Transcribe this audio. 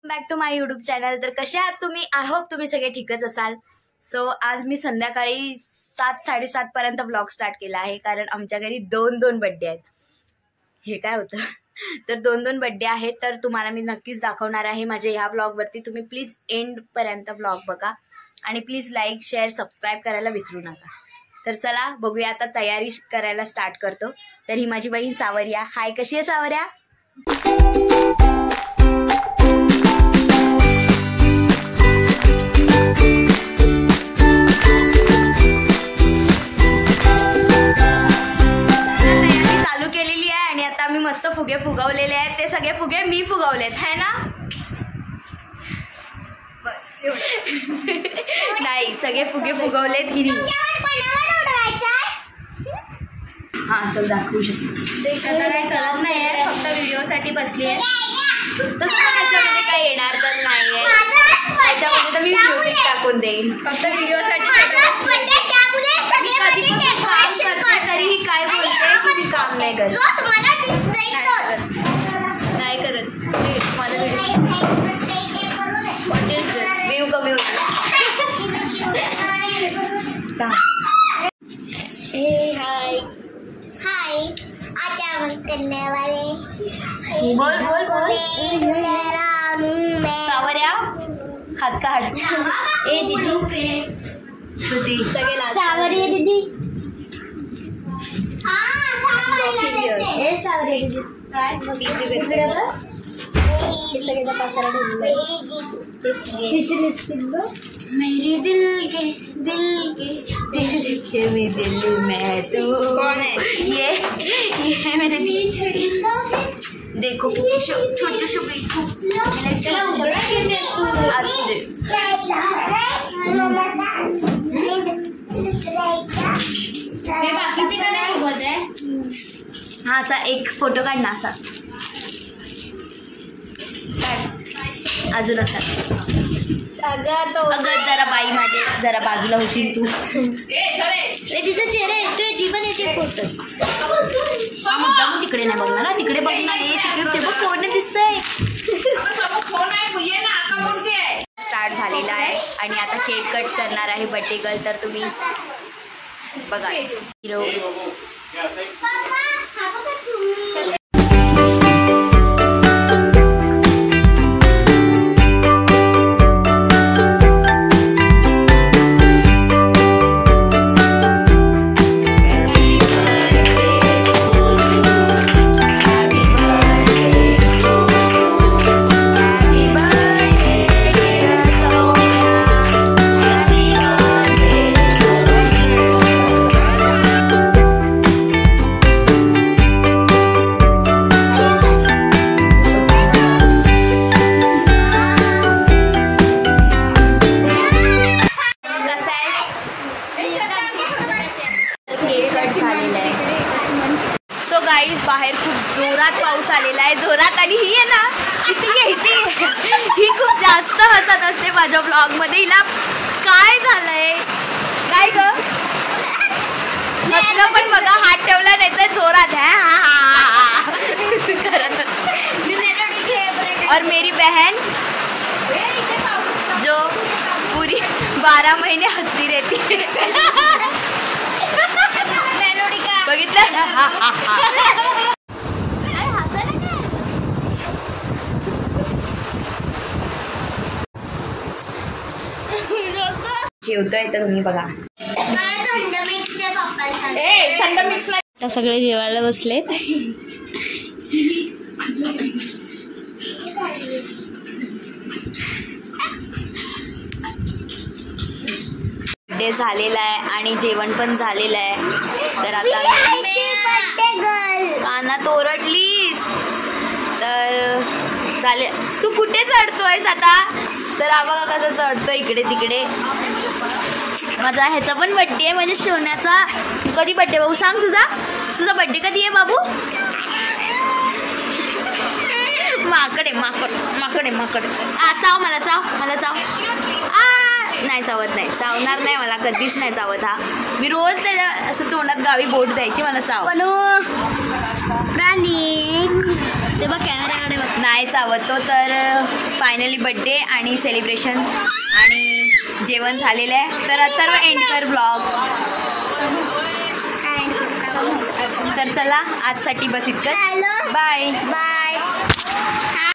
Back to my YouTube channel. तर कसे आहात तुम्ही? आय होप तुम्ही सगळे ठीकच असाल. सो आज मी संध्याकाळी 7-7:30 पर्यंत व्लॉग स्टार्ट केला आहे, कारण आमच्या घरी दोन बड्डे आहेत. हे काय होतं तर दोन बड्डे आहेत, तर तुम्हाला मी नक्कीच दाखवणार आहे माझ्या ह्या व्लॉगवरती. तुम्ही प्लीज एंडपर्यंत व्लॉग बघा आणि प्लीज लाईक शेअर सबस्क्राईब करायला विसरू नका. तर चला बघूया, आता तयारी करायला स्टार्ट करतो. तर ही माझी बहीण सावरिया. हाय, कशी आहे सावरिया? मस्त फुगे फुगवलेले आहेत. ते सगळे फुगे मी फुगवलेत है ना? बस नाही, सगळे फुगे फुगवलेत हिनी. हा चल दाखवू शकते. आता काही करत नाही आहे, फक्त व्हिडिओसाठी बसली आहे. तसं त्याच्यामध्ये काही येणार तर नाही आहे, त्याच्यामध्ये तर मी म्युझिक टाकून देईन. फक्त व्हिडिओसाठी कधीपासून काम करते तरीही काय बोलते की मी काम नाही करत. नाही करत माझा व्ह्यू कमी होता. हाय हाय, आज हम करने वाले बोल बोल बोल सावरिया. हात का हात. ए दीदी श्रुती सगळे सावरिया दीदी. ए सावरिया दीदी काय सगळ्याचा पसारा ठेवलेला मेरे दिल के भी दिल में तू. कौन है ये है मेरे दिल. देखो कितनी छोटी छोटी बाकीचे काय बोलत आहे. हा असा एक फोटो काढ ना, असा अजून असा. अगं जरा बाई माझे जरा बाजूला होशील तू. तिचा चेहरा येतोय, ती पण येते फोटो. मुद्दाम तिकडे नाही बघणार, तिकडे बघणार. तिकडे ते बघ कोण दिसतंय. स्टार्ट झालेला आहे आणि आता केक कट करणार आहे बर्थडे गर्ल. तर तुम्ही बघा हिरो. सो गाईज बाहेर खूप जोरात पाऊस आलेला आहे, जोरात. आणि ही आहे ना ही खूप जास्त हसत असते माझ्या ब्लॉगमध्ये. हिला काय झालंय काय ग? हसणं पण बघा, हात ठेवला नाही तर जोरात और मेरी बहन जो पूरी 12 महीने हसती रहती है. बघितलं जेवतोय तर तुम्ही बघा. आता सगळे जेवायला बसले. बर्थडे झालेला आहे आणि जेवण पण झालेलं आहे. तर आता कानात ओरडलीस तर चालेल. तू कुठे चढतोयस आता? तर हा बघा कसं चढतोय इकडे तिकडे. माझा ह्याचा पण बड्डे आहे, म्हणजे सोन्याचा. कधी बड्डे बाबू सांग तुझा बड्डे कधी आहे बाबू? माकडे माकड माकडे माकड. चाव मला चाव. नाही चावत, नाही चावणार नाही मला, कधीच नाही चावत हा. मी रोज त्याच्या असं तोंडात गावी बोट द्यायची, मला चाव. प्राणी ते बघ कॅमेऱ्याकडे बघ. नाहीच आवडतो. तर फायनली बड्डे आणि सेलिब्रेशन आणि जेवण झालेलं आहे. तर आता एंड कर ब्लॉग. तर चला आजसाठी बस इतकंच. बाय. बाय.